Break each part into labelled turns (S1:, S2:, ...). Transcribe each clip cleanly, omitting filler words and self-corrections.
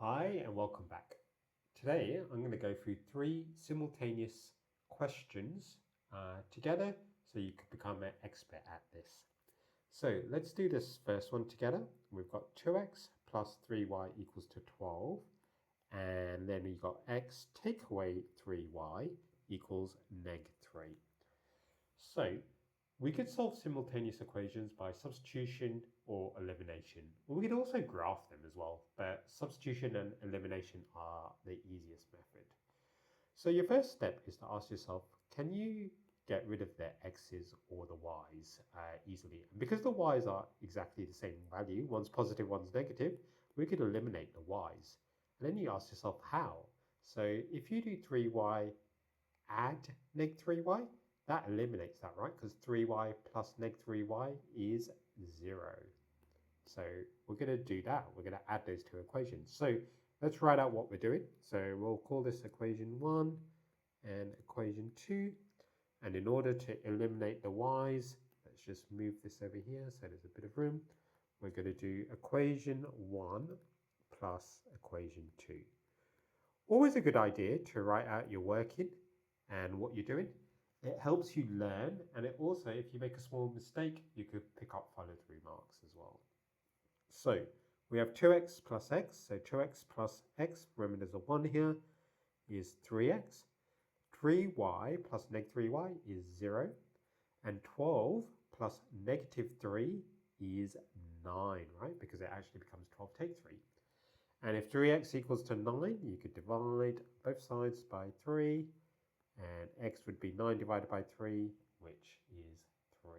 S1: Hi and welcome back. Today I'm going to go through 3 simultaneous questions together so you can become an expert at this. So let's do this first one together. We've got 2x plus 3y equals to 12, and then we've got x take away 3y equals neg 3. So we could solve simultaneous equations by substitution or elimination. We could also graph them as well, but substitution and elimination are the easiest method. So your first step is to ask yourself, can you get rid of the x's or the y's easily? And because the y's are exactly the same value, one's positive, one's negative, we could eliminate the y's. And then you ask yourself how. So if you do 3y add neg 3y, that eliminates that, right? Because 3y plus neg 3y is 0. So we're going to do that. We're going to add those two equations. So let's write out what we're doing. So we'll call this equation 1 and equation 2. And in order to eliminate the y's, let's just move this over here so there's a bit of room. We're going to do equation 1 plus equation 2. Always a good idea to write out your working and what you're doing. It helps you learn, and it also, if you make a small mistake, you could pick up follow-through marks as well. So we have 2x plus x, so 2x plus x, remember there's a 1 here, is 3x. 3y plus neg 3y is 0, and 12 plus negative 3 is 9, right? Because it actually becomes 12 take 3. And if 3x equals to 9, you could divide both sides by 3, and x would be 9 divided by 3, which is 3.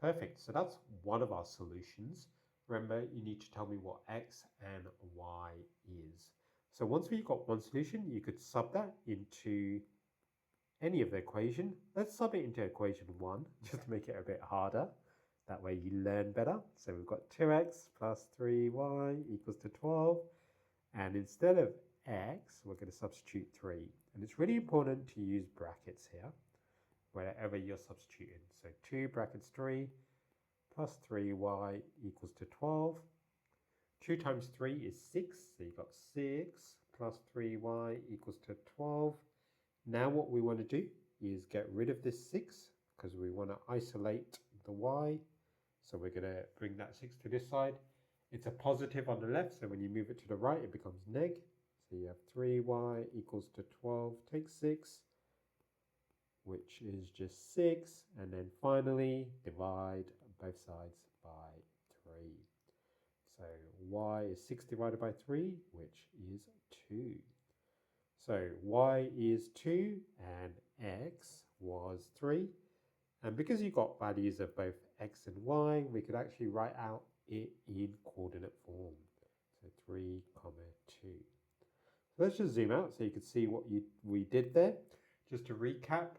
S1: Perfect. So that's one of our solutions. Remember, you need to tell me what x and y is. So once we've got one solution, you could sub that into any of the equation. Let's sub it into equation 1, just to make it a bit harder. That way you learn better. So we've got 2x plus 3y equals to 12. And instead of x, we're going to substitute 3. And it's really important to use brackets here, wherever you're substituting. So 2 brackets 3 plus 3y equals to 12. 2 times 3 is 6, so you've got 6 plus 3y equals to 12. Now what we want to do is get rid of this 6, because we want to isolate the y. So we're going to bring that 6 to this side. It's a positive on the left, so when you move it to the right, it becomes neg. So you have 3y equals to 12, take 6, which is just 6. And then finally, divide both sides by 3. So y is 6 divided by 3, which is 2. So y is 2 and x was 3. And because you've got values of both x and y, we could actually write out it in coordinate form. So 3, 2. So let's just zoom out so you can see what we did there. Just to recap,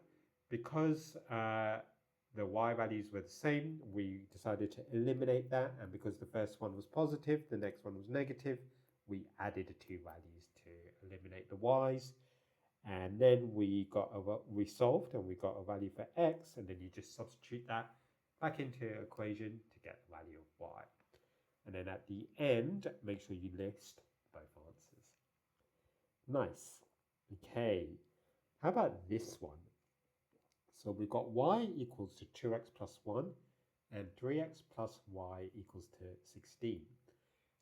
S1: because the y values were the same, we decided to eliminate that. And because the first one was positive, the next one was negative, we added the two values to eliminate the y's. And then we solved and we got a value for x, and then you just substitute that back into the equation to get the value of y. And then at the end, make sure you list both answers. Nice. Okay, how about this one? So we've got y equals to 2x plus 1 and 3x plus y equals to 16.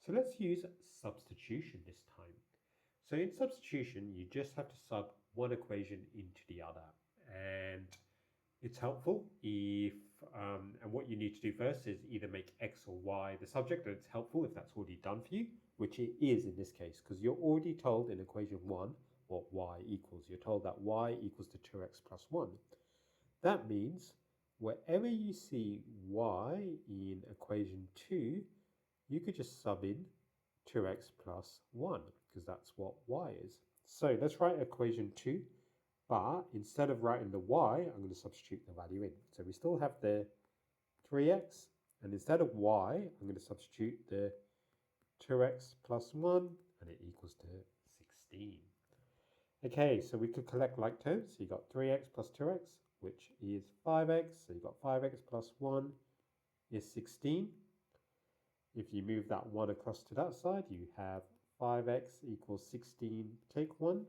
S1: So let's use substitution this time. So in substitution, you just have to sub one equation into the other. And it's helpful if, and what you need to do first is either make x or y the subject, and it's helpful if that's already done for you, which it is in this case, because you're already told in equation 1 what y equals. You're told that y equals to 2x plus 1. That means wherever you see y in equation 2, you could just sub in 2x plus 1, because that's what y is. So let's write equation 2, but instead of writing the y, I'm going to substitute the value in. So we still have the 3x, and instead of y, I'm going to substitute the 2x plus 1, and it equals to 16. Okay, so we could collect like terms. So you got 3x plus 2x, which is 5x. So you got 5x plus 1 is 16. If you move that 1 across to that side, you have 5x equals 16, take 1,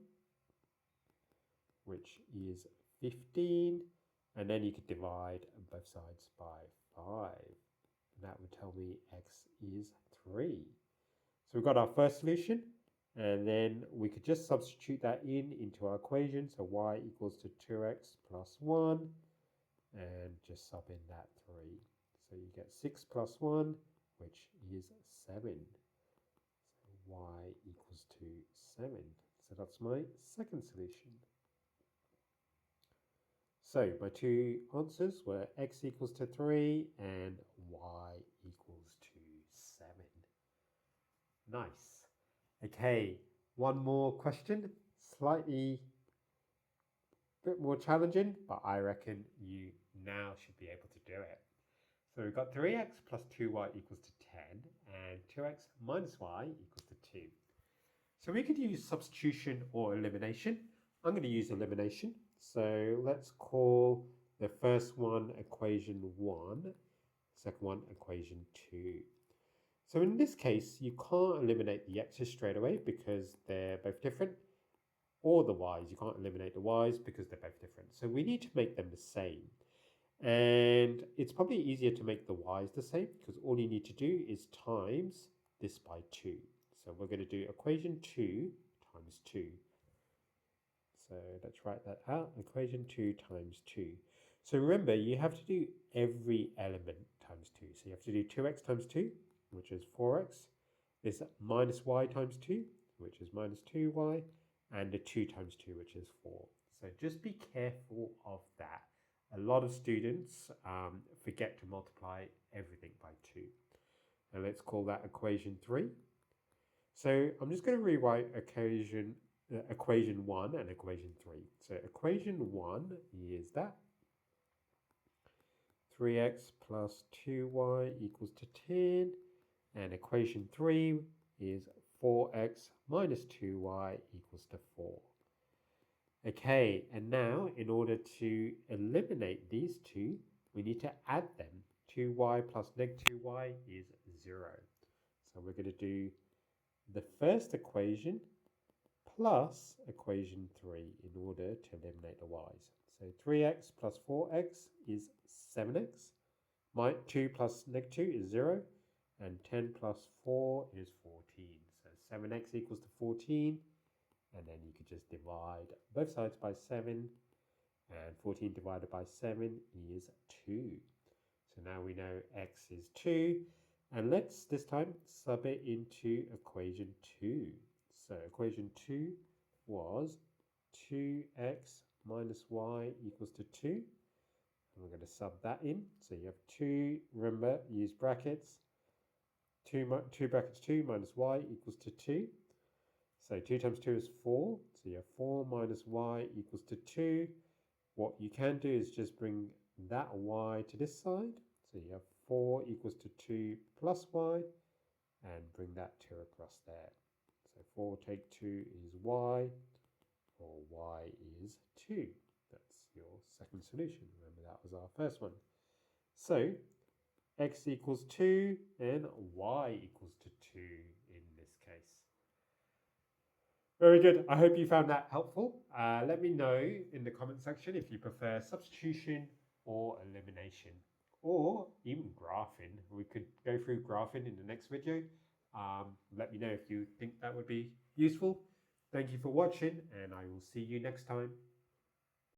S1: which is 15. And then you could divide both sides by 5. And that would tell me x is 3. So we've got our first solution. And then we could just substitute that into our equation. So y equals to 2x plus 1. And just sub in that 3. So you get 6 plus 1, which is 7. So y equals to 7. So that's my second solution. So my two answers were x equals to 3 and y equals to 7. Nice. Okay, one more question, slightly bit more challenging, but I reckon you now should be able to do it. So we've got 3x plus 2y equals to 10 and 2x minus y equals to 2. So we could use substitution or elimination. I'm going to use elimination. So let's call the first one equation 1, second one equation 2. So in this case, you can't eliminate the x's straight away because they're both different, or the y's. You can't eliminate the y's because they're both different. So we need to make them the same. And it's probably easier to make the y's the same because all you need to do is times this by 2. So we're going to do equation 2 times 2. So let's write that out, equation 2 times 2. So remember, you have to do every element times 2. So you have to do 2x times 2, which is 4x. This minus y times 2, which is minus 2y. And a 2 times 2, which is 4. So just be careful of that. A lot of students forget to multiply everything by 2. And let's call that equation 3. So I'm just going to rewrite equation 1 and equation 3. So equation 1 is that 3x plus 2y equals to 10. And equation 3 is 4x minus 2y equals to 4. Okay, and now in order to eliminate these two, we need to add them. 2y plus negative 2y is 0. So we're going to do the first equation plus equation 3 in order to eliminate the y's. So 3x plus 4x is 7x. 2 plus negative 2 is 0. And 10 plus 4 is 14. So 7x equals to 14. And then you could just divide both sides by 7. And 14 divided by 7 is 2. So now we know x is 2. And let's this time sub it into equation 2. So equation 2 was 2x minus y equals to 2. And we're going to sub that in. So you have 2, remember, use brackets. 2 brackets 2 minus y equals to 2. So 2 times 2 is 4. So you have 4 minus y equals to 2. What you can do is just bring that y to this side. So you have 4 equals to 2 plus y. And bring that 2 across there. So 4 take 2 is y. Or y is 2. That's your second solution. Remember that was our first one. So x equals 2 and y equals to 2 in this case. Very good. I hope you found that helpful. Let me know in the comment section if you prefer substitution or elimination or even graphing. We could go through graphing in the next video. Let me know if you think that would be useful. Thank you for watching and I will see you next time.